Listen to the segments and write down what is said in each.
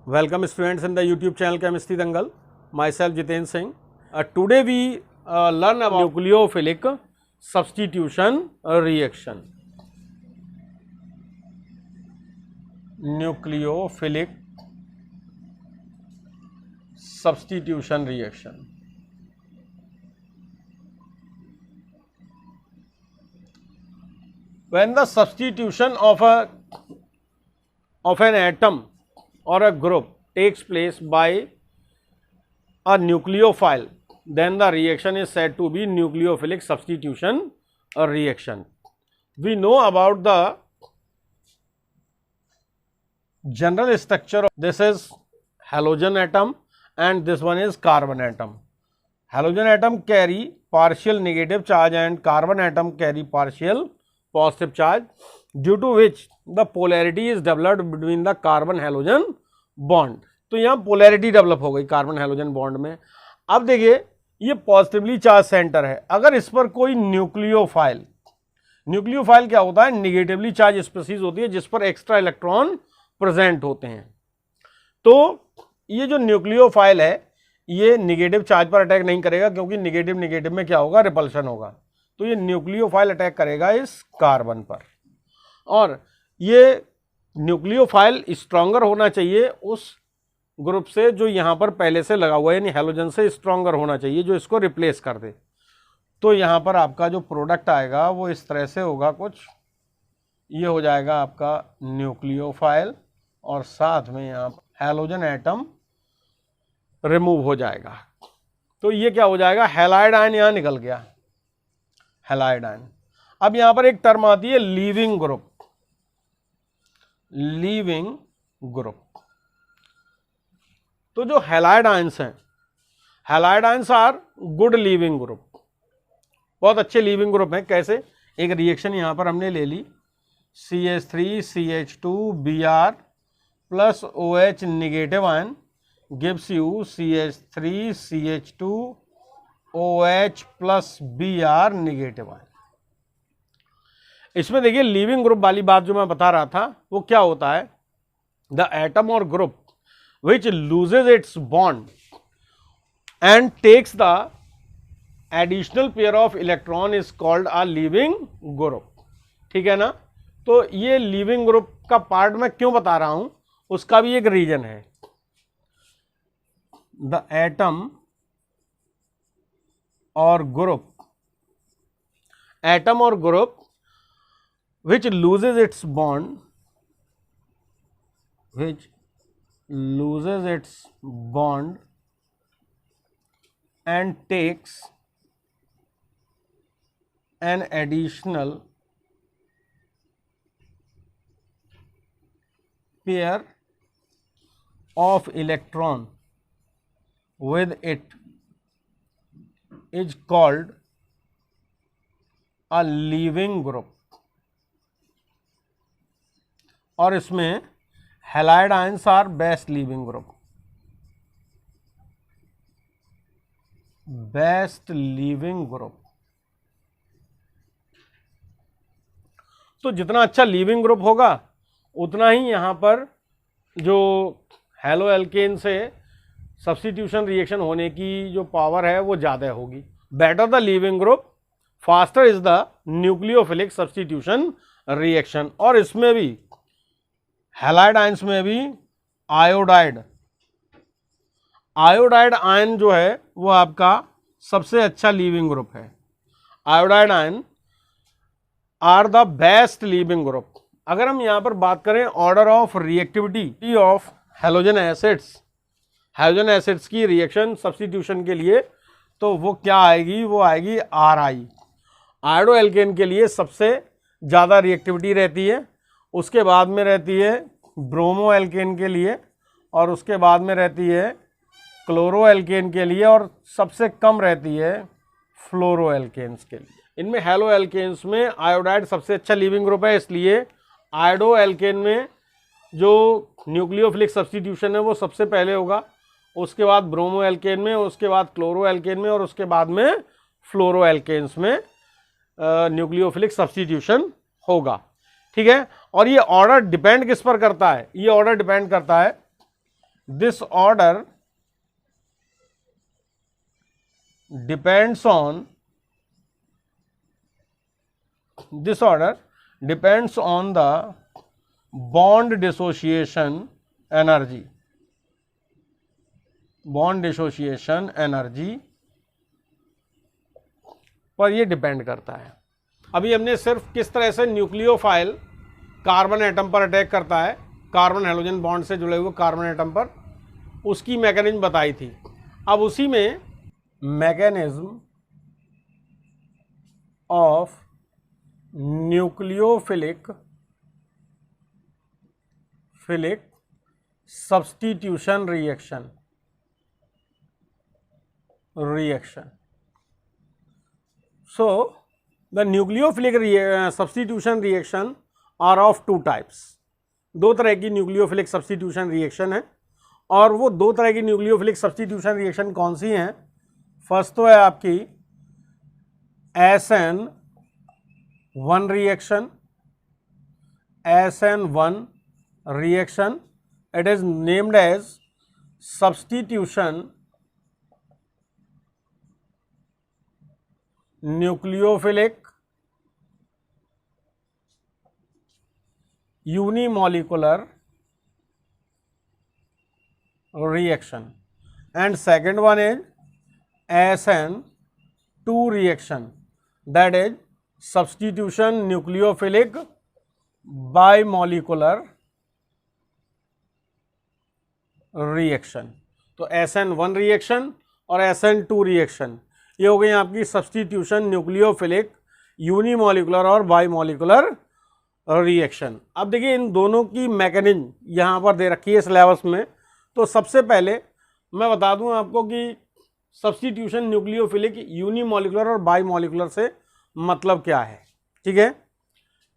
Welcome students in the YouTube channel Chemistry Dangal. Myself Jiten Singh. Today we learn about nucleophilic substitution reaction. Nucleophilic substitution reaction. When the substitution of an atom or a group takes place by a nucleophile, then the reaction is said to be nucleophilic substitution reaction. We know about the general structure. This is halogen atom and this one is carbon atom. Halogen atom carry partial negative charge and carbon atom carry partial positive charge, due to which the polarity is developed between the carbon halogen bond. तो यहाँ polarity develop हो गई carbon halogen bond में. अब देखिए ये positively charge centre है. अगर इस पर कोई न्यूक्लियोफाइल क्या होता है, निगेटिवली चार्ज स्पीशीज होती है जिस पर एक्स्ट्रा इलेक्ट्रॉन प्रेजेंट होते हैं. तो ये जो न्यूक्लियोफाइल है ये निगेटिव चार्ज पर अटैक नहीं करेगा, क्योंकि निगेटिव में क्या होगा, रिपल्शन होगा. तो ये न्यूक्लियोफाइल अटैक करेगा इस कार्बन पर, और ये न्यूक्लियोफाइल स्ट्रॉन्गर होना चाहिए उस ग्रुप से जो यहाँ पर पहले से लगा हुआ है, यानी हेलोजन से स्ट्रॉन्गर होना चाहिए जो इसको रिप्लेस कर दे. तो यहाँ पर आपका जो प्रोडक्ट आएगा वो इस तरह से होगा कुछ. ये हो जाएगा आपका न्यूक्लियोफाइल और साथ में यहाँ हेलोजन एटम रिमूव हो जाएगा. तो ये क्या हो जाएगा, हैलाइड आयन यहाँ निकल गया, हैलाइड आयन. अब यहाँ पर एक टर्म आती है लीविंग ग्रुप. तो जो हैलाइड आयंस हैं, halide ions are good leaving group, बहुत अच्छे लीविंग ग्रुप हैं. कैसे, एक रिएक्शन यहां पर हमने ले ली, CH3CH2Br plus OH negative ion gives you CH3CH2OH plus Br negative ion. इसमें देखिए लीविंग ग्रुप वाली बात जो मैं बता रहा था वो क्या होता है, द एटम और group which loses its bond and takes the additional pair of electron is called a leaving group. ठीक है ना. तो ये लीविंग ग्रुप का पार्ट मैं क्यों बता रहा हूं, उसका भी एक रीजन है. द एटम और group which loses its bond and takes an additional pair of electron with it is called a leaving group. और इसमें halide ions are best leaving group. तो जितना अच्छा लीविंग ग्रुप होगा उतना ही यहां पर जो हैलो एल्केन से सब्स्टिट्यूशन रिएक्शन होने की जो पावर है वो ज्यादा होगी. Better the leaving group, faster is the nucleophilic substitution reaction. और इसमें भी हैलाइड आयंस में भी आयोडाइड आयन जो है वो आपका सबसे अच्छा लीविंग ग्रुप है. Iodide ion are the best leaving group. अगर हम यहां पर बात करें order of reactivity of halogen acids की रिएक्शन सब्स्टिट्यूशन के लिए, तो वो क्या आएगी, वो आएगी Ri. आयोडो एल्केन के लिए सबसे ज्यादा रिएक्टिविटी रहती है, उसके बाद में रहती है ब्रोमो एल्केन के लिए, और उसके बाद में रहती है क्लोरो एल्केन के लिए, और सबसे कम रहती है फ्लोरो एल्केन्स के लिए. इनमें हैलो एल्केन्स में आयोडाइड सबसे अच्छा लीविंग ग्रुप है, इसलिए आयोडो एल्केन में जो न्यूक्लियोफिलिक सब्स्टिट्यूशन है वो सबसे पहले होगा, उसके बाद ब्रोमो एल्केन में, उसके बाद क्लोरो एल्केन में, और उसके बाद में फ्लोरो एल्केन्स में न्यूक्लियोफिलिक सब्स्टिट्यूशन होगा. ठीक है. और ये ऑर्डर डिपेंड किस पर करता है, ये ऑर्डर डिपेंड करता है This order depends on the bond dissociation energy. Bond dissociation energy पर ये डिपेंड करता है। अभी हमने सिर्फ किस तरह से न्यूक्लियोफाइल कार्बन एटम पर अटैक करता है, कार्बन हेलोजन बॉन्ड से जुड़े हुए कार्बन एटम पर, उसकी मैकेनिज्म बताई थी। अब उसी में mechanism of nucleophilic substitution reaction So the nucleophilic substitution reaction are of two types. दो तरह की न्यूक्लियोफिलिक सब्स्टिट्यूशन रिएक्शन है, और वो दो तरह की न्यूक्लियोफिलिक सब्स्टिट्यूशन रिएक्शन कौन सी हैं? फर्स्ट तो है आपकी SN1 reaction, SN1 reaction, it is named as substitution nucleophilic unimolecular reaction, and second one is SN2 reaction, that is substitution nucleophilic bimolecular reaction. तो SN1 रिएक्शन और SN2 रिएक्शन ये हो गई आपकी सब्स्टिट्यूशन न्यूक्लियोफिलिक यूनिमोलिकुलर और bimolecular reaction. अब देखिए इन दोनों की मैकेनिज्म यहाँ पर दे रखी है सिलेबस में। तो सबसे पहले मैं बता दूं आपको कि सब्स्टिट्यूशन न्यूक्लियोफिलिक यूनिमोलिकुलर और बाईमोलिकुलर से मतलब क्या है, ठीक है।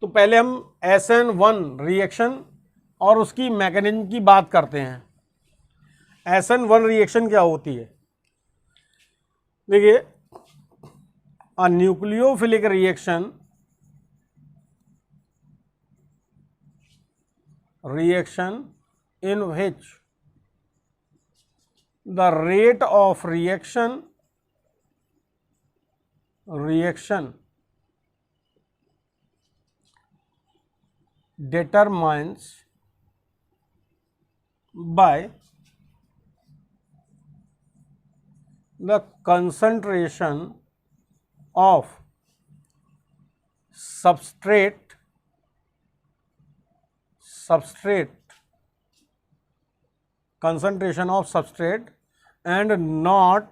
तो पहले हम SN1 रिएक्शन और उसकी मैकेनिज्म की बात करते हैं। SN1 रिएक्शन क्या होती है? देखिए, a nucleophilic reaction in which the rate of reaction determines by the concentration of substrate and not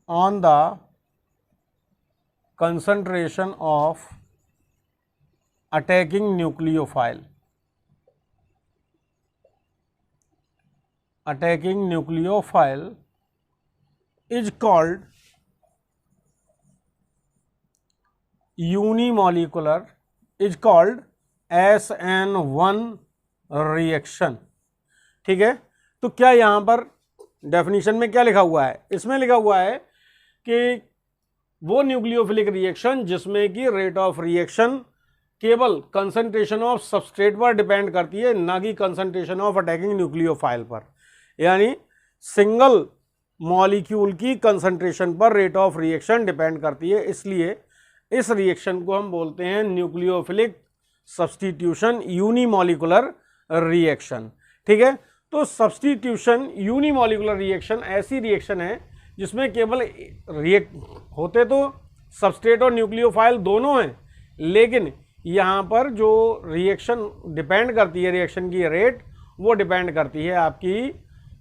on the concentration of attacking nucleophile. Attacking nucleophile is called unimolecular, is called SN1 reaction, ठीक है। तो क्या यहाँ पर definition में क्या लिखा हुआ है? इसमें लिखा हुआ है कि वो न्यूक्लियोफिलिक रिएक्शन जिसमें कि रेट ऑफ रिएक्शन केवल कंसंट्रेशन ऑफ सबस्ट्रेट पर डिपेंड करती है, ना कि कंसंट्रेशन ऑफ अटैकिंग न्यूक्लियोफाइल पर। यानी सिंगल मॉलिक्यूल की कंसंट्रेशन पर रेट ऑफ रिएक्शन डिपेंड करती है, इसलिए इस रिएक्शन को हम बोलते हैं न्यूक्लियोफिलिक सब्स्टिट्यूशन यूनिमोलिकुलर रिएक्शन, ठीक है। तो सब्स्टिट्यूशन यूनिमोलिकुलर रिएक्शन ऐसी रिएक्शन है जिसमें केवल रिएक्ट होते तो सबस्ट्रेट और न्यूक्लियोफाइल दोनों हैं, लेकिन यहाँ पर जो रिएक्शन डिपेंड करती है, रिएक्शन की रेट वो डिपेंड करती है आपकी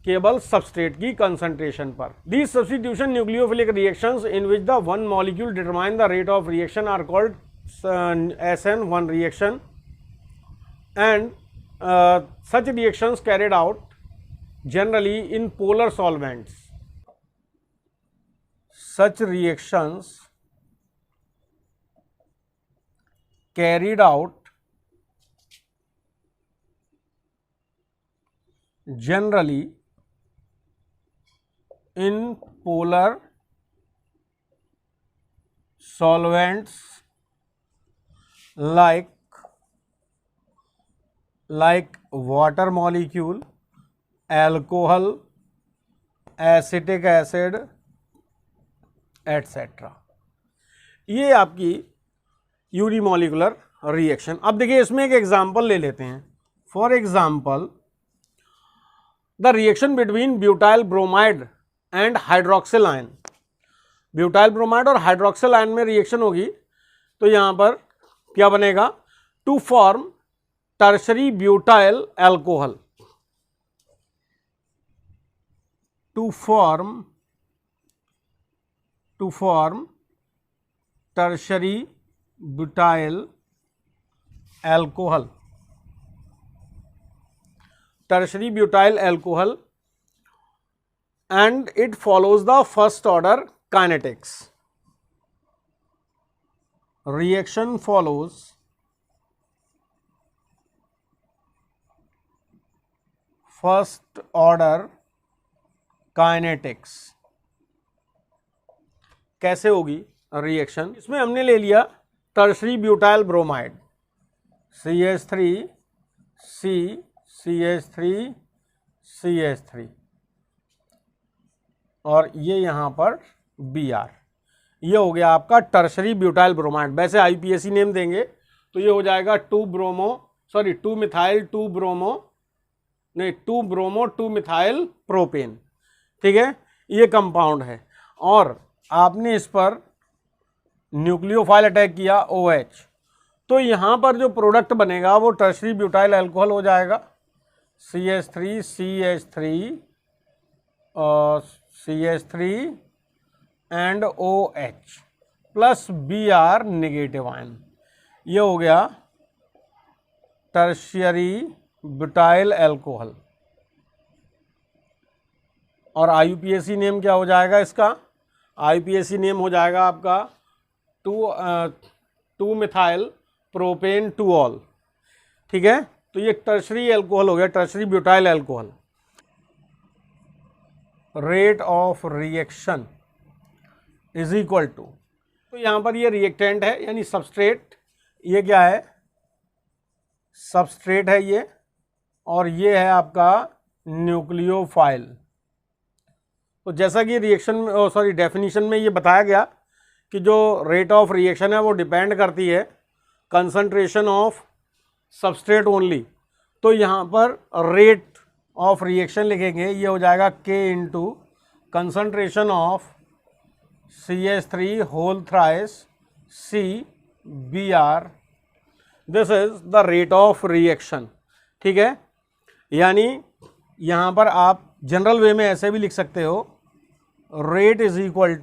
केवल सबस्ट्रेट की कंसंट्रेशन पर। These substitution nucleophilic reactions in which the one molecule determine the rate of reaction are called SN1 reaction, and such reactions carried out generally in polar solvents. Such reactions carried out generally in polar solvents like water molecule alcohol, acetic acid etcetera. ये आपकी unimolecular reaction. अब देखिए इसमें एक example ले लेते हैं। For example the reaction between butyl bromide and hydroxyl ion. Butyl bromide और हाइड्रोक्सिल आयन में रिएक्शन होगी तो यहां पर क्या बनेगा, to form tertiary butyl alcohol, to form tertiary butyl alcohol, tertiary butyl alcohol, and it follows the first order kinetics. Reaction follows first order kinetics. कैसे होगी रिएक्शन? इसमें हमने ले लिया tertiary butyl bromide CH3 C CH3 CH3 और ये यहां पर Br, ये हो गया आपका टर्शरी ब्यूटाइल ब्रोमाइड। वैसे IUPAC नेम देंगे तो ये हो जाएगा 2 मिथाइल 2 ब्रोमो 2 मिथाइल प्रोपेन। ठीक है, ये कंपाउंड है और आपने इस पर न्यूक्लियोफाइल अटैक किया OH, तो यहां पर जो प्रोडक्ट बनेगा वो टर्शरी ब्यूटाइल अल्कोहल हो जाएगा CH3 CH3 and OH plus Br negative ion. ये हो गया टर्शियरी ब्यूटाइल अल्कोहल। और IUPAC नेम क्या हो जाएगा इसका? IUPAC नेम हो जाएगा आपका 2 मिथाइल प्रोपेन 2 ऑल। ठीक है, तो ये टर्शरी अल्कोहल हो गया, tertiary butyl alcohol. Rate of reaction is equal to, तो यहां पर ये रिएक्टेंट है यानी सबस्ट्रेट, ये क्या है, सबस्ट्रेट है ये, और ये है आपका न्यूक्लियोफाइल। तो जैसा कि डेफिनेशन में ये बताया गया कि जो रेट ऑफ रिएक्शन है वो डिपेंड करती है कंसंट्रेशन ऑफ सबस्ट्रेट ओनली। तो यहाँ पर रेट ऑफ रिएक्शन लिखेंगे, ये हो जाएगा K into concentration of CH3 whole thrice CBr, this is the rate of reaction. ठीक है, यानी यहाँ पर आप जनरल वे में ऐसे भी लिख सकते हो, rate is equal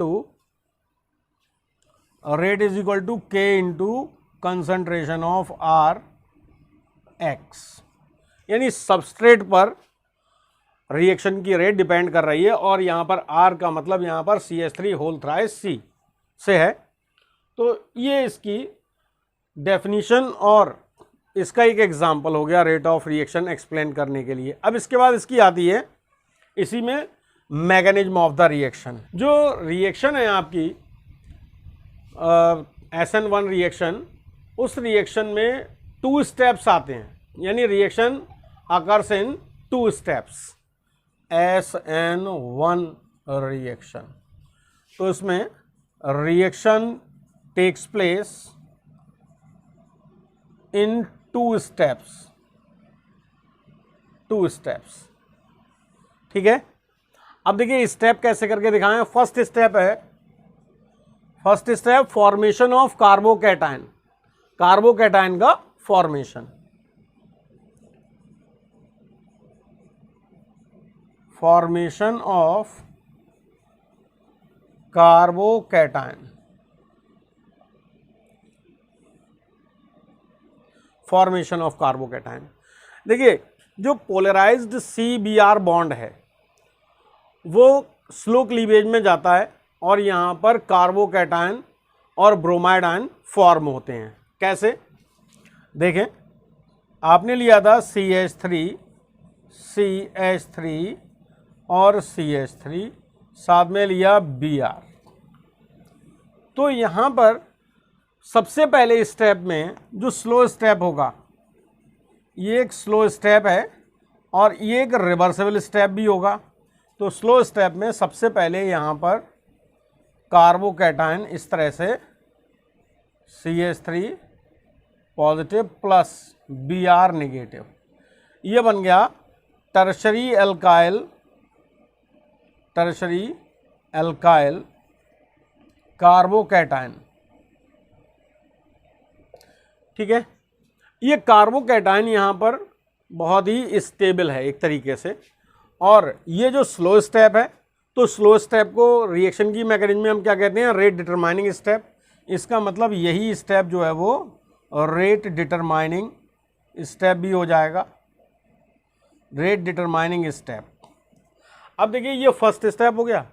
to K into concentration of Rx, यानी सबस्ट्रेट पर रिएक्शन की रेट डिपेंड कर रही है और यहां पर R का मतलब यहां पर CH3 होल थ्राइस C से है। तो ये इसकी डेफिनेशन और इसका एक एग्जांपल हो गया रेट ऑफ रिएक्शन एक्सप्लेन करने के लिए। अब इसके बाद इसकी आती है इसी में मैकेनिज्म ऑफ द रिएक्शन। जो रिएक्शन है आपकी SN1 रिएक्शन, उस रिएक्शन में 2 स्टेप्स आते हैं, यानी reaction occurs in 2 steps. SN1 reaction, तो इसमें reaction takes place in 2 steps. ठीक है, अब देखिए स्टेप कैसे करके दिखाएं। First step formation of carbocation, carbocation का फॉर्मेशन। Formation of carbocation, formation of carbocation. देखिए जो पोलराइज्ड CBr बॉन्ड है वो स्लो क्लीवेज में जाता है और यहाँ पर कार्बोकैटायन और ब्रोमाइड आयन फॉर्म होते हैं। कैसे देखें, आपने लिया था CH3 और CH3, साथ में लिया Br। तो यहाँ पर सबसे पहले स्टेप में जो स्लो स्टेप होगा, ये एक स्लो स्टेप है और ये एक रिवर्सेबल स्टेप भी होगा। तो स्लो स्टेप में सबसे पहले यहाँ पर कार्बोकैटायन इस तरह से CH3 positive plus Br negative, ये बन गया टर्शरी एल्काइल कार्बोकैटायन। ठीक है, ये कार्बोकैटायन यहाँ पर बहुत ही स्टेबल है एक तरीके से। और ये जो स्लो स्टेप है, तो स्लो स्टेप को रिएक्शन की मैकेनिज्म में हम क्या कहते हैं, रेट डिटरमाइनिंग स्टेप। इसका मतलब यही स्टेप जो है वो रेट डिटरमाइनिंग स्टेप भी हो जाएगा, रेट डिटरमाइनिंग स्टेप। अब देखिए ये फर्स्ट स्टेप हो गया।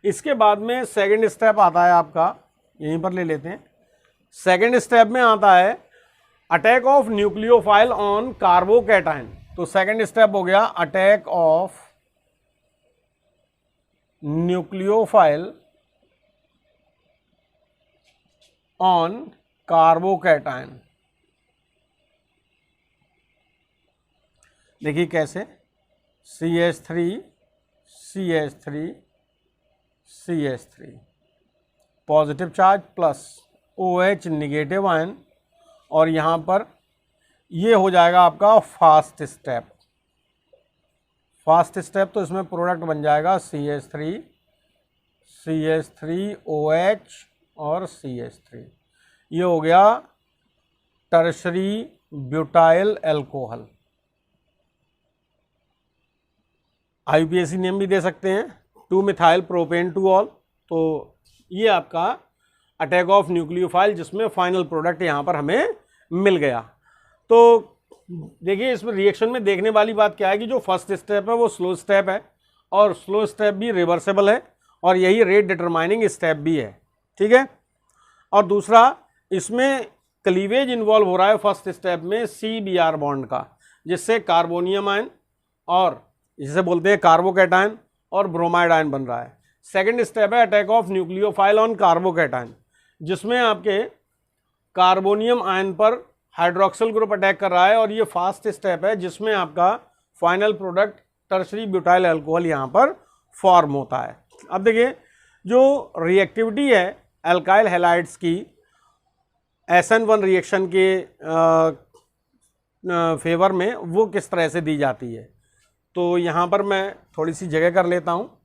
इसके बाद में सेकंड स्टेप आता है आपका, यहीं पर ले लेते हैं। सेकंड स्टेप में आता है attack of nucleophile on carbocation. तो सेकंड स्टेप हो गया attack of nucleophile on carbocation. देखिए कैसे, CH3 positive charge plus OH negative ion, और यहाँ पर ये हो जाएगा आपका फास्ट स्टेप। फास्ट स्टेप तो इसमें प्रोडक्ट बन जाएगा CH3OH और CH3, ये हो गया tertiary butyl alcohol. IUPAC name भी दे सकते हैं, 2-मिथाइल प्रोपेन 2ऑल। तो ये आपका अटैक ऑफ न्यूक्लियोफाइल, जिसमें फाइनल प्रोडक्ट यहाँ पर हमें मिल गया। तो देखिए इसमें रिएक्शन में देखने वाली बात क्या है कि जो फर्स्ट स्टेप है वो स्लो स्टेप है, और स्लो स्टेप भी रिवर्सेबल है, और यही रेट डिटरमाइनिंग स्टेप भी है। ठीक है, और दूसरा इसमें क्लीवेज इन्वॉल्व हो रहा है फर्स्ट स्टेप में CBr बॉन्ड का, जिससे कार्बोनियम आयन और जिसे बोलते हैं कार्बोकैटायन और ब्रोमाइड आयन बन रहा है। सेकंड स्टेप है attack of nucleophile on carbocation, जिसमें आपके कार्बोनियम आयन पर हाइड्रोक्सिल ग्रुप अटैक कर रहा है, और ये फास्ट स्टेप है जिसमें आपका final product tertiary butyl alcohol यहाँ पर फॉर्म होता है। अब देखिए जो रिएक्टिविटी है अल्काइल हैलाइड्स की SN1 रिएक्शन के फेवर में, वो किस तरह से दी जाती है। तो यहाँ पर मैं थोड़ी सी जगह कर लेता हूँ।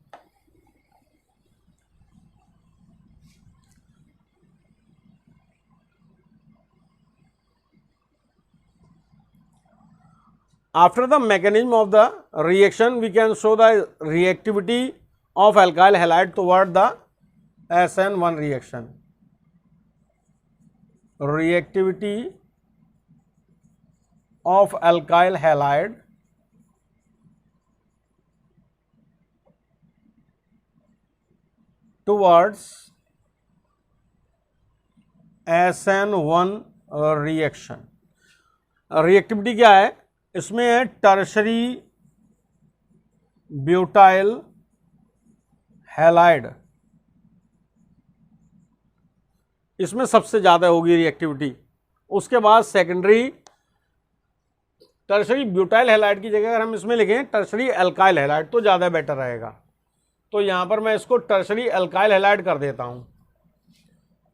After the mechanism of the reaction, we can show the reactivity of alkyl halide toward the SN1 reaction. Reactivity of alkyl halide towards SN1 reaction. Reactivity क्या है, इसमें है टर्शरी ब्यूटाइल हैलाइड, इसमें सबसे ज़्यादा होगी रिएक्टिविटी। उसके बाद सेकेंडरी टर्शरी ब्यूटाइल हैलाइड की जगह अगर हम इसमें लिखें टर्शरी अल्काइल हैलाइड तो ज़्यादा बेटर रहेगा। तो यहाँ पर मैं इसको टर्शरी अल्काइल हैलाइड कर देता हूँ,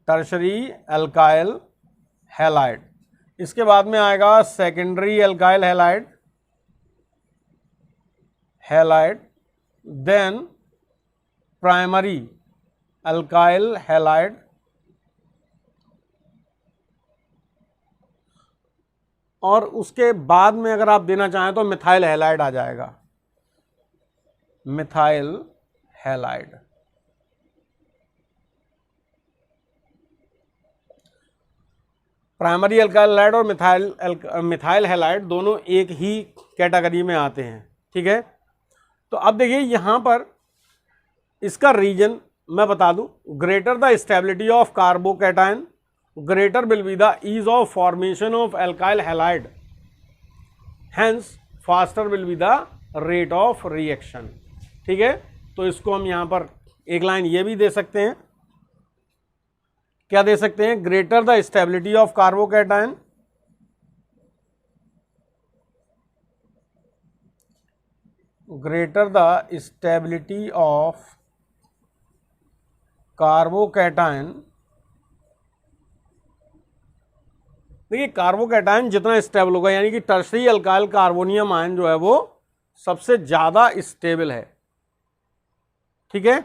टर्शरी अल्काइल हैलाइड। इसके बाद में आएगा secondary alkyl halide, then primary alkyl halide, और उसके बाद में अगर आप देना चाहें तो मिथाइल हैलाइड आ जाएगा, methyl halide. Primary alkyl halide और मिथाइल हैलाइड दोनों एक ही कैटेगरी में आते हैं। ठीक है, तो अब देखिए यहाँ पर इसका रीजन मैं बता दूं, greater the stability of carbocation greater will be the ease of formation of alkyl halide, hence faster will be the rate of reaction। ठीक है, तो इसको हम यहाँ पर एक लाइन ये भी दे सकते हैं, क्या दे सकते हैं, greater the stability of carbocation greater the stability of carbocation, देखिए कार्बोकैटायन जितना स्टेबल होगा, यानी कि टर्शरी अल्काइल कार्बोनियम आयन जो है वो सबसे ज्यादा स्टेबल है, ठीक है।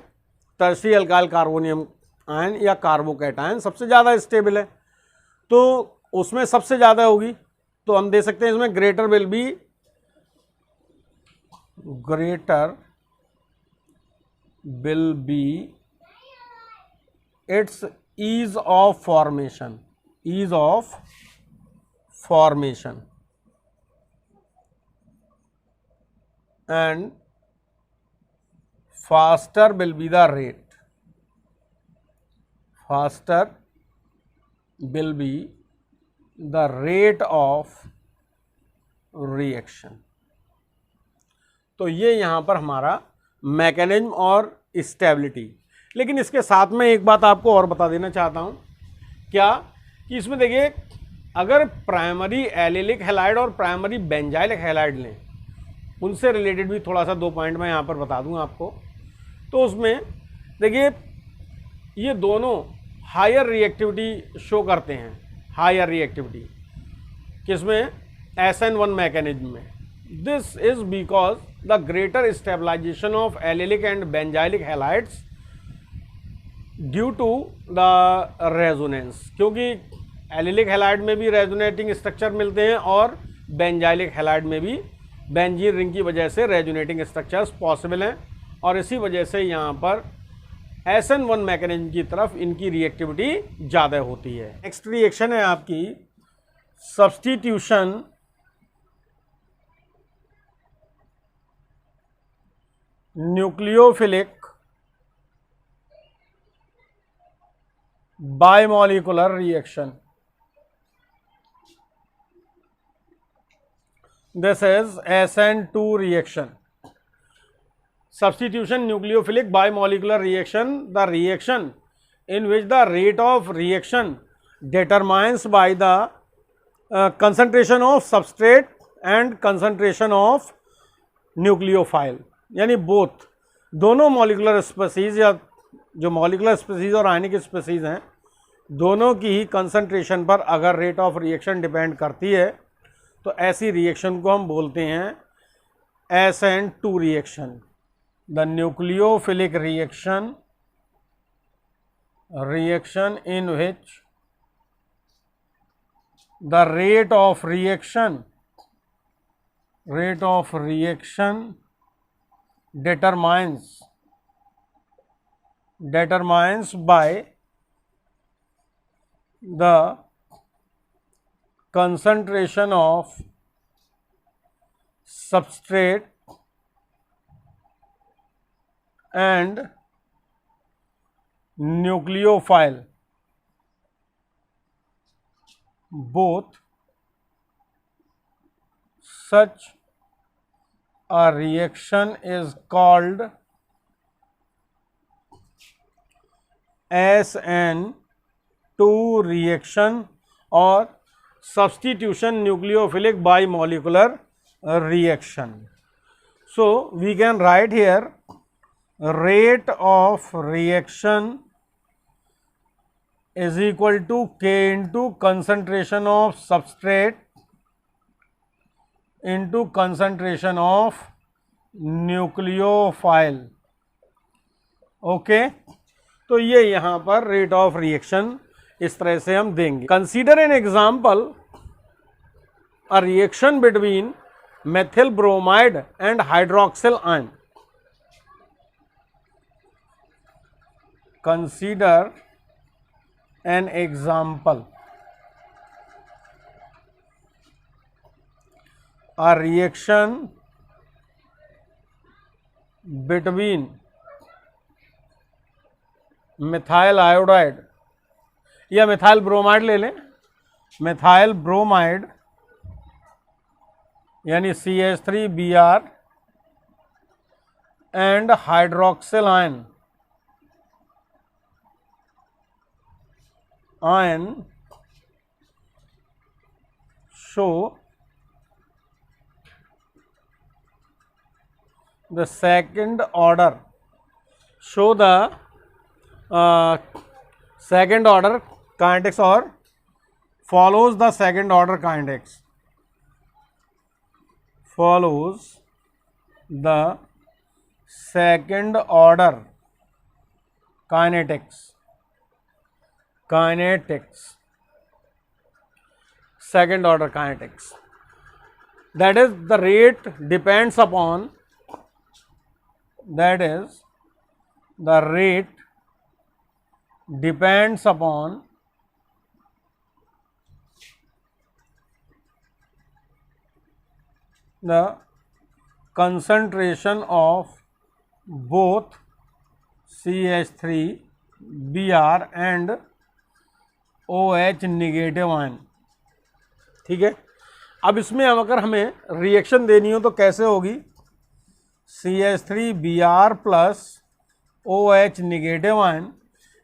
टर्शरी अल्काइल कार्बोनियम आयन या कार्बोकैटायन सबसे ज्यादा स्टेबल है, तो उसमें सबसे ज्यादा होगी, तो हम दे सकते हैं इसमें greater will be it's ease of formation and faster will be the rate, of reaction। तो ये यहां पर हमारा मैकेनिज्म और स्टेबिलिटी। लेकिन इसके साथ में एक बात आपको और बता देना चाहता हूं, क्या कि इसमें देखिए अगर प्राइमरी एलिलिक हैलाइड और प्राइमरी बेंजाइलिक हैलाइड लें, उनसे रिलेटेड भी थोड़ा सा 2 पॉइंट मैं यहां पर बता दूं आपको। तो उसमें देखिए ये दोनों हायर रिएक्टिविटी शो करते हैं, हायर रिएक्टिविटी किसमें, SN1 मैकेनिज्म में। This is because the greater stabilisation of allylic and benzylic halides due to the resonance, क्योंकि एलिलिक हैलाइड में भी रेजोनेटिंग स्ट्रक्चर मिलते हैं और बेंजाइलिक हैलाइड में भी बेंजीन रिंग की वजह से रेजोनेटिंग स्ट्रक्चर्स पॉसिबल हैं, और इसी वजह से यहाँ पर SN1 मैकेनिज्म की तरफ इनकी रिएक्टिविटी ज़्यादा होती है। नेक्स्ट रिएक्शन है आपकी substitution nucleophilic bimolecular reaction. This is SN2 reaction. Substitution nucleophilic bimolecular reaction, the reaction in which the rate of reaction determines by the concentration of substrate and concentration of nucleophile, यानी both दोनों molecular species या जो molecular species और आयनिक species हैं, दोनों की ही concentration पर अगर रेट ऑफ रिएक्शन डिपेंड करती है, तो ऐसी रिएक्शन को हम बोलते हैं SN2 reaction. The nucleophilic reaction in which the rate of reaction determines by the concentration of substrate and nucleophile, both. Such a reaction is called SN2 reaction or substitution nucleophilic bimolecular reaction. So we can write here rate of reaction is equal to K into concentration of substrate into concentration of nucleophile। Okay, तो ये यहां पर rate of reaction इस तरह से हम देंगे। Consider an example a reaction between methyl bromide and hydroxyl ion. Consider an example a reaction between methyl iodide या methyl bromide ले लें, methyl bromide यानी CH3Br and hydroxyl ion show the second order, show the second order kinetics or follows the second order kinetics, follows the second order kinetics, second order kinetics, that is the rate depends upon, that is the rate depends upon the concentration of both CH3Br and OH negative ion. ठीक है, अब इसमें अगर हमें reaction देनी हो तो कैसे होगी, CH3Br plus OH negative ion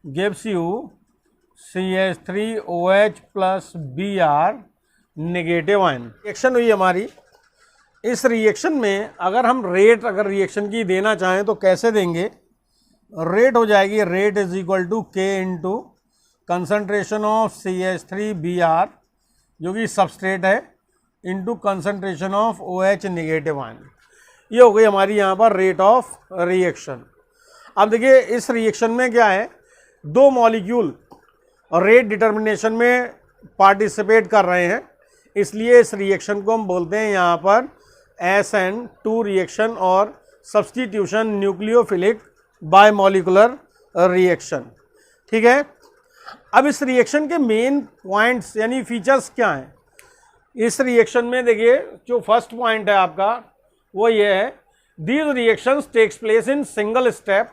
gives you CH3OH plus Br negative ion. Reaction हुई हमारी। इस रिएक्शन में अगर हम रेट अगर रिएक्शन की देना चाहें तो कैसे देंगे, रेट हो जाएगी, rate is equal to K into concentration of CH3Br जो कि सबस्ट्रेट है into concentration of OH negative ion. ये हो गई हमारी यहाँ पर रेट ऑफ रिएक्शन। अब देखिए इस रिएक्शन में क्या है, दो मॉलिक्यूल रेट डिटर्मिनेशन में पार्टिसिपेट कर रहे हैं, इसलिए इस रिएक्शन को हम बोलते हैं यहाँ पर SN2 रिएक्शन और सब्स्टिट्यूशन न्यूक्लियोफिलिक बायमॉलिकुलर रिएक्शन। ठीक है, अब इस रिएक्शन के मेन पॉइंट्स यानी फीचर्स क्या हैं, इस रिएक्शन में देखिए जो फर्स्ट पॉइंट है आपका वो ये है, these reactions takes place in single step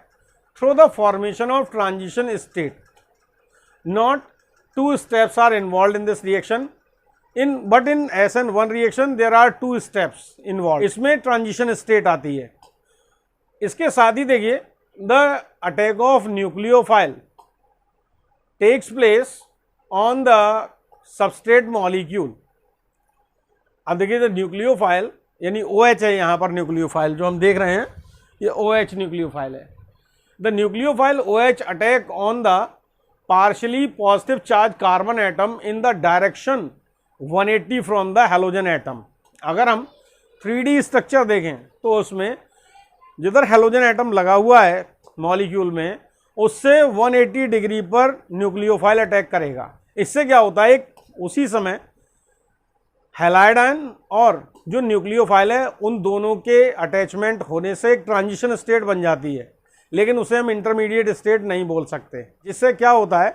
through the formation of transition state, not two steps are involve in this reaction but in SN1 reaction there are 2 steps involve, इसमें transition state आती है। इसके साथ ही देखिए the attack of nucleophile takes place on the substrate molecule. अब देखिए the nucleophile यानी OH है यहाँ पर, न्यूक्लियोफाइल जो हम देख रहे हैं ये OH न्यूक्लियोफाइल है। The nucleophile OH attack on the partially positive charge carbon atom in the direction 180 from the halogen atom. अगर हम 3D स्ट्रक्चर देखें तो उसमें जिधर हैलोजन एटम लगा हुआ है मॉलिक्यूल में उससे 180 डिग्री पर न्यूक्लियोफाइल अटैक करेगा। इससे क्या होता है, एक उसी समय हैलाइड आयन और जो न्यूक्लियोफाइल है उन दोनों के अटैचमेंट होने से एक ट्रांजिशन स्टेट बन जाती है, लेकिन उसे हम इंटरमीडिएट स्टेट नहीं बोल सकते। जिससे क्या होता है,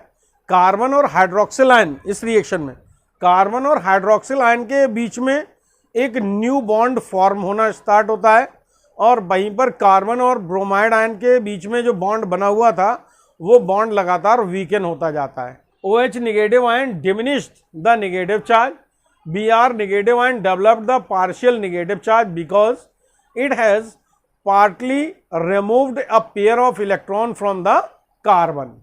कार्बन और हाइड्रोक्सिल आयन इस रिएक्शन में कार्बन और हाइड्रोक्सिल आयन के बीच में एक न्यू बॉन्ड फॉर्म होना स्टार्ट होता है और वहीं पर कार्बन और ब्रोमाइड आयन के बीच में जो बॉन्ड बना हुआ था वो बॉन्ड लगातार वीकन होता जाता है। OH negative ion diminished the negative charge, Br negative ion developed the partial negative charge because it has partly removed a pair of electron from the carbon.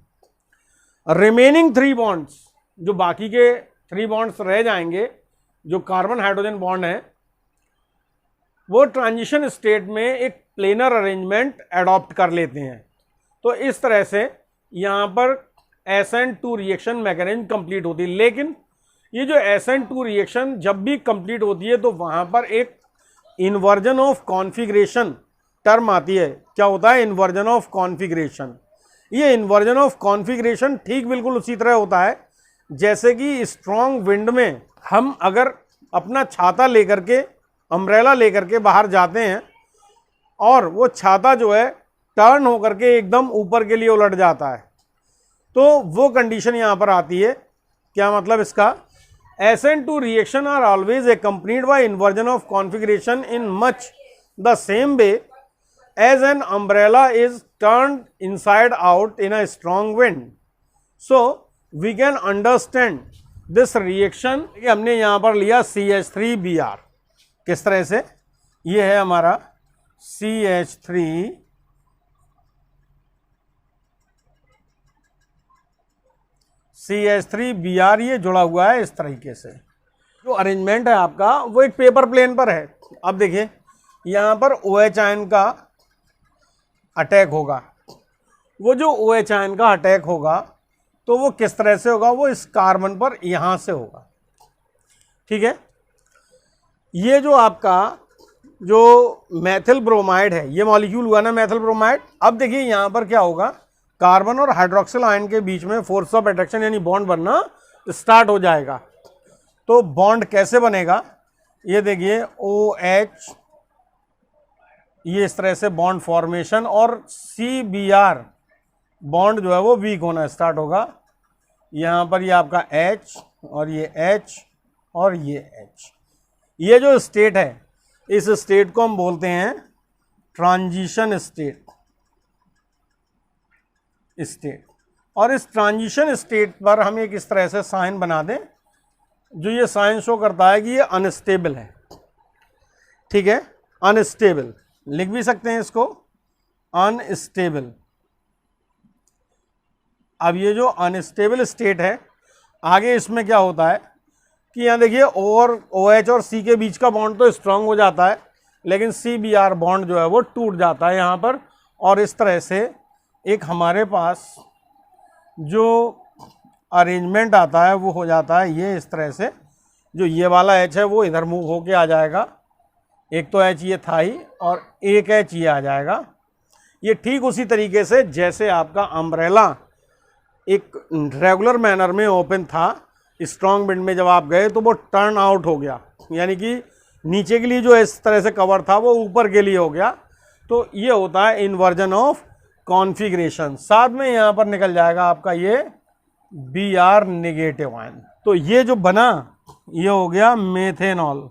Remaining 3 bonds, जो बाकी के 3 bonds रह जाएंगे जो carbon hydrogen bond है, वो transition state में एक प्लेनर अरेंजमेंट एडॉप्ट कर लेते हैं। तो इस तरह से यहाँ पर SN2 रिएक्शन मैकेनिज्म कंप्लीट होती है। लेकिन ये जो SN2 रिएक्शन जब भी कंप्लीट होती है तो वहाँ पर एक इन्वर्जन ऑफ कॉन्फ़िगरेशन टर्म आती है। क्या होता है, इन्वर्जन ऑफ कॉन्फ़िगरेशन। ये इन्वर्जन ऑफ कॉन्फ़िगरेशन ठीक बिल्कुल उसी तरह होता है जैसे कि स्ट्रॉन्ग विंड में हम अगर अपना छाता लेकर के, अम्ब्रेला लेकर के बाहर जाते हैं और वो छाता जो है टर्न होकर के एकदम ऊपर के लिए उलट जाता है, तो वो कंडीशन यहाँ पर आती है। क्या मतलब इसका, SN2 reaction are always accompanied by inversion of configuration in much the same way as an umbrella is turned inside out in a strong wind. So we can understand this reaction। हमने यहाँ पर लिया CH3Br, किस तरह से, ये है हमारा CH3Br, ये जुड़ा हुआ है इस तरीके से। जो अरेंजमेंट है आपका वो एक पेपर प्लेन पर है। अब देखिए यहाँ पर OH आयन का अटैक होगा। वो जो OH आयन का अटैक होगा तो वो किस तरह से होगा, वो इस कार्बन पर यहाँ से होगा। ठीक है, ये जो आपका जो मेथिल ब्रोमाइड है, ये मॉलिक्यूल हुआ ना मेथिल ब्रोमाइड। अब देखिए यहाँ पर क्या होगा, कार्बन और हाइड्रोक्सिल आयन के बीच में फोर्स ऑफ अट्रैक्शन यानी बॉन्ड बनना स्टार्ट हो जाएगा। तो बॉन्ड कैसे बनेगा, ये देखिए OH, ये इस तरह से बॉन्ड फॉर्मेशन, और CBr बॉन्ड जो है वो वीक होना स्टार्ट होगा। यहाँ पर ये आपका H और ये H और ये H। ये जो स्टेट है, इस स्टेट को हम बोलते हैं ट्रांजिशन स्टेट। और इस ट्रांजिशन स्टेट पर हम एक इस तरह से साइन बना दें, जो ये साइन शो करता है कि ये अनस्टेबल है। ठीक है, अनस्टेबल लिख भी सकते हैं इसको, अनस्टेबल। अब ये जो अनस्टेबल स्टेट है, आगे इसमें क्या होता है कि यहाँ देखिए OH और C के बीच का बॉन्ड तो स्ट्रांग हो जाता है, लेकिन CBr बॉन्ड जो है वो टूट जाता है यहाँ पर। और इस तरह से एक हमारे पास जो अरेंजमेंट आता है वो हो जाता है ये इस तरह से। जो ये वाला H है वो इधर मूव होके आ जाएगा, एक तो H ये था ही, और एक H ये आ जाएगा। ये ठीक उसी तरीके से जैसे आपका अम्ब्रेला एक रेगुलर मैनर में ओपन था, स्ट्रॉन्ग विंड में जब आप गए तो वो टर्न आउट हो गया, यानी कि नीचे के लिए जो इस तरह से कवर था वो ऊपर के लिए हो गया। तो ये होता है इन्वर्जन ऑफ कॉन्फिगरेशन। साथ में यहाँ पर निकल जाएगा आपका ये Br नेगेटिव आयन। तो ये जो बना ये हो गया मेथेनॉल।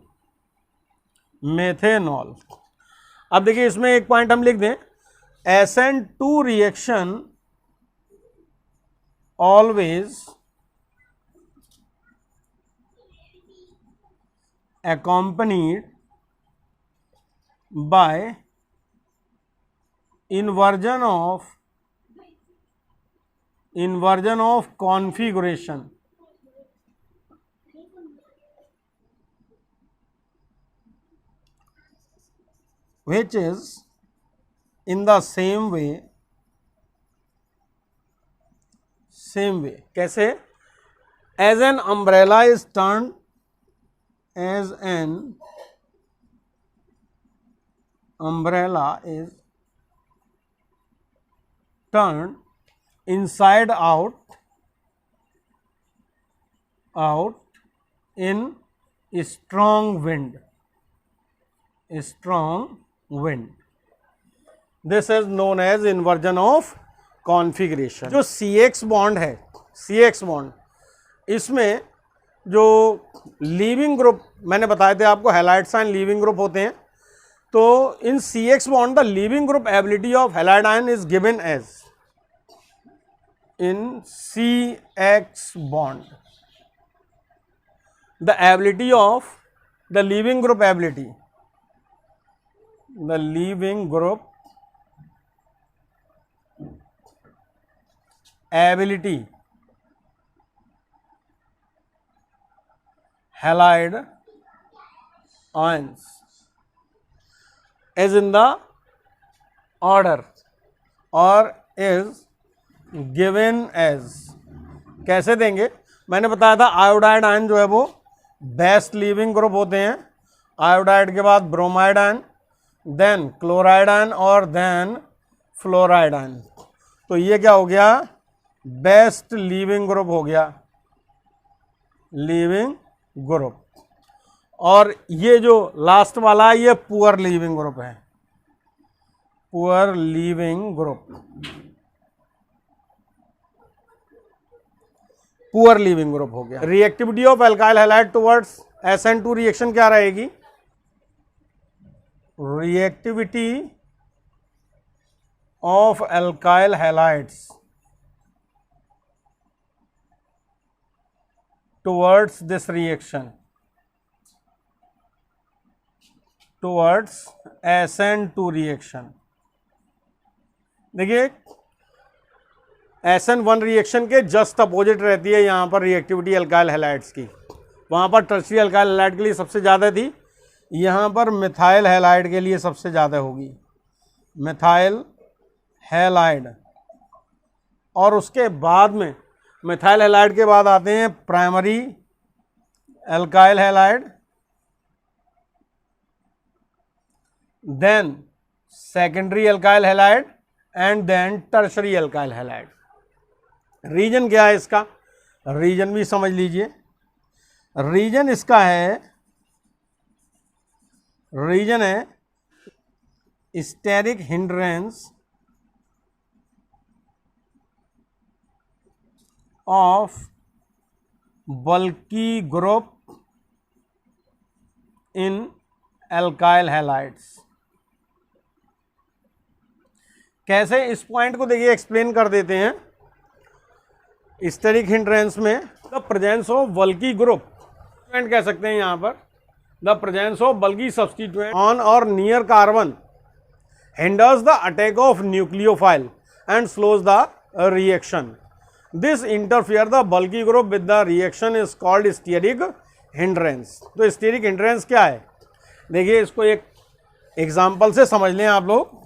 अब देखिए इसमें एक पॉइंट हम लिख दें, SN2 reaction always accompanied by inversion of configuration, which is in the same way कैसे, as an umbrella is turned inside out in strong wind. This is known as inversion of configuration. जो CX bond है, CX bond, इसमें जो leaving group मैंने बताए थे आपको, halide ion leaving group होते हैं। तो in CX bond the leaving group ability of halide ion is given as, in CX bond the ability of the leaving group ability halide ions is in the order or is given as। कैसे देंगे, मैंने बताया था iodide ion जो है वो best leaving group होते हैं। आयोडाइड के बाद bromide ion, then chloride ion और देन फ्लोराइड आयन। तो ये क्या हो गया, बेस्ट लीविंग ग्रुप हो गया, लीविंग ग्रुप। और ये जो लास्ट वाला है ये पुअर लीविंग ग्रुप है, पुअर लीविंग ग्रुप हो गया। Reactivity of alkyl halide towards SN2 reaction क्या रहेगी, reactivity of alkyl halides towards this reaction, towards SN2 reaction। देखिए SN1 रिएक्शन के जस्ट अपोजिट रहती है यहाँ पर रिएक्टिविटी एल्काइल हैलाइड्स की। वहाँ पर टर्शियरी एल्काइल हैलाइड के लिए सबसे ज़्यादा थी, यहाँ पर मिथाइल हैलाइड के लिए सबसे ज़्यादा होगी, मिथाइल हैलाइड। और उसके बाद में मिथाइल हैलाइड के बाद आते हैं primary alkyl halide, then secondary alkyl halide and then tertiary alkyl halide. Reason क्या है इसका, रीजन भी समझ लीजिए। रीजन इसका है, रीजन है steric hindrance of bulky group in alkyl halides. कैसे, इस पॉइंट को देखिए एक्सप्लेन कर देते हैं। स्टेरिक हिंड्रेंस में the presence of bulky group कह सकते हैं यहाँ पर, the presence of bulky substituent on और near carbon hinders the attack of nucleophile and slows the reaction. This interfere the bulky group with the reaction is called steric hindrance. तो steric hindrance क्या है, देखिए इसको एक example से समझ लें आप लोग।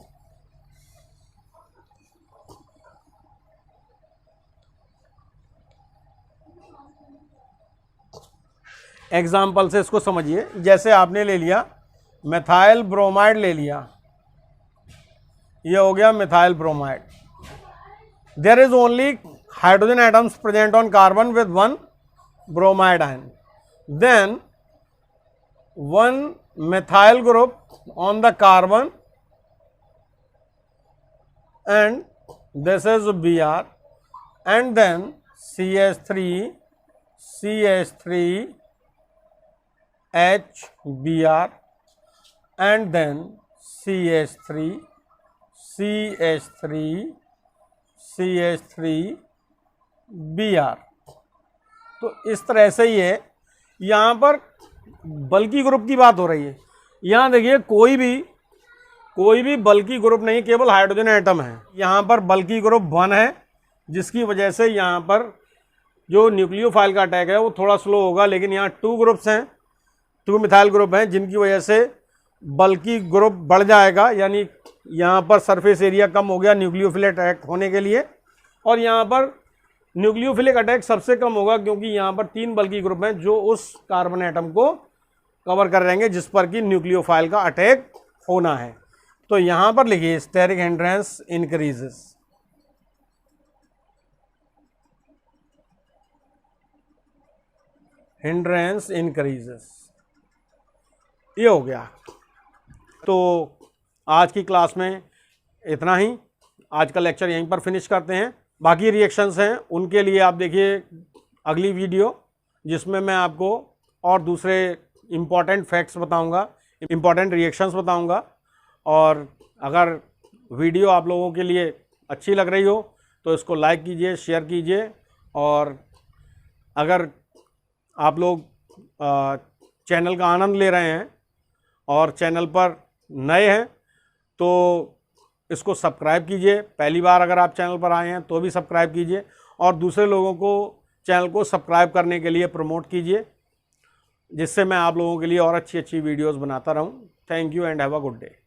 एग्जाम्पल से इसको समझिए। जैसे आपने ले लिया मिथाइल ब्रोमाइड ले लिया, ये हो गया methyl bromide. There is only hydrogen atoms present on carbon with one bromide ion, then one methyl group on the carbon and this is Br and then CH3 HBr and then CH3 Br। तो इस तरह से ही है। यहाँ पर बल्की group की बात हो रही है। यहाँ देखिए कोई भी बल्की ग्रुप नहीं, केवल हाइड्रोजन एटम है। यहाँ पर बल्की ग्रुप 1 है, जिसकी वजह से यहाँ पर जो न्यूक्लियोफाइल का अटैक है वो थोड़ा स्लो होगा। लेकिन यहाँ 2 ग्रुप्स हैं, 2 मिथाइल ग्रुप हैं, जिनकी वजह से बल्की ग्रुप बढ़ जाएगा। यानी यहाँ पर सरफेस एरिया कम हो गया न्यूक्लियोफिल अटैक होने के लिए, और यहाँ पर न्यूक्लियोफिलिक अटैक सबसे कम होगा क्योंकि यहाँ पर 3 बल्की ग्रुप हैं जो उस कार्बन एटम को कवर कर रहेंगे जिस पर कि न्यूक्लियोफाइल का अटैक होना है। तो यहाँ पर लिखिए steric hindrance increases. Hindrance increases, ये हो गया। तो आज की क्लास में इतना ही। आज का लेक्चर यहीं पर फिनिश करते हैं। बाकी रिएक्शंस हैं उनके लिए आप देखिए अगली वीडियो, जिसमें मैं आपको और दूसरे इम्पॉर्टेंट फैक्ट्स बताऊंगा, इम्पॉर्टेंट रिएक्शंस बताऊंगा। और अगर वीडियो आप लोगों के लिए अच्छी लग रही हो तो इसको लाइक कीजिए, शेयर कीजिए। और अगर आप लोग चैनल का आनंद ले रहे हैं और चैनल पर नए हैं तो इसको सब्सक्राइब कीजिए। पहली बार अगर आप चैनल पर आए हैं तो भी सब्सक्राइब कीजिए, और दूसरे लोगों को चैनल को सब्सक्राइब करने के लिए प्रमोट कीजिए, जिससे मैं आप लोगों के लिए और अच्छी वीडियोस बनाता रहूं। Thank you and have a good day.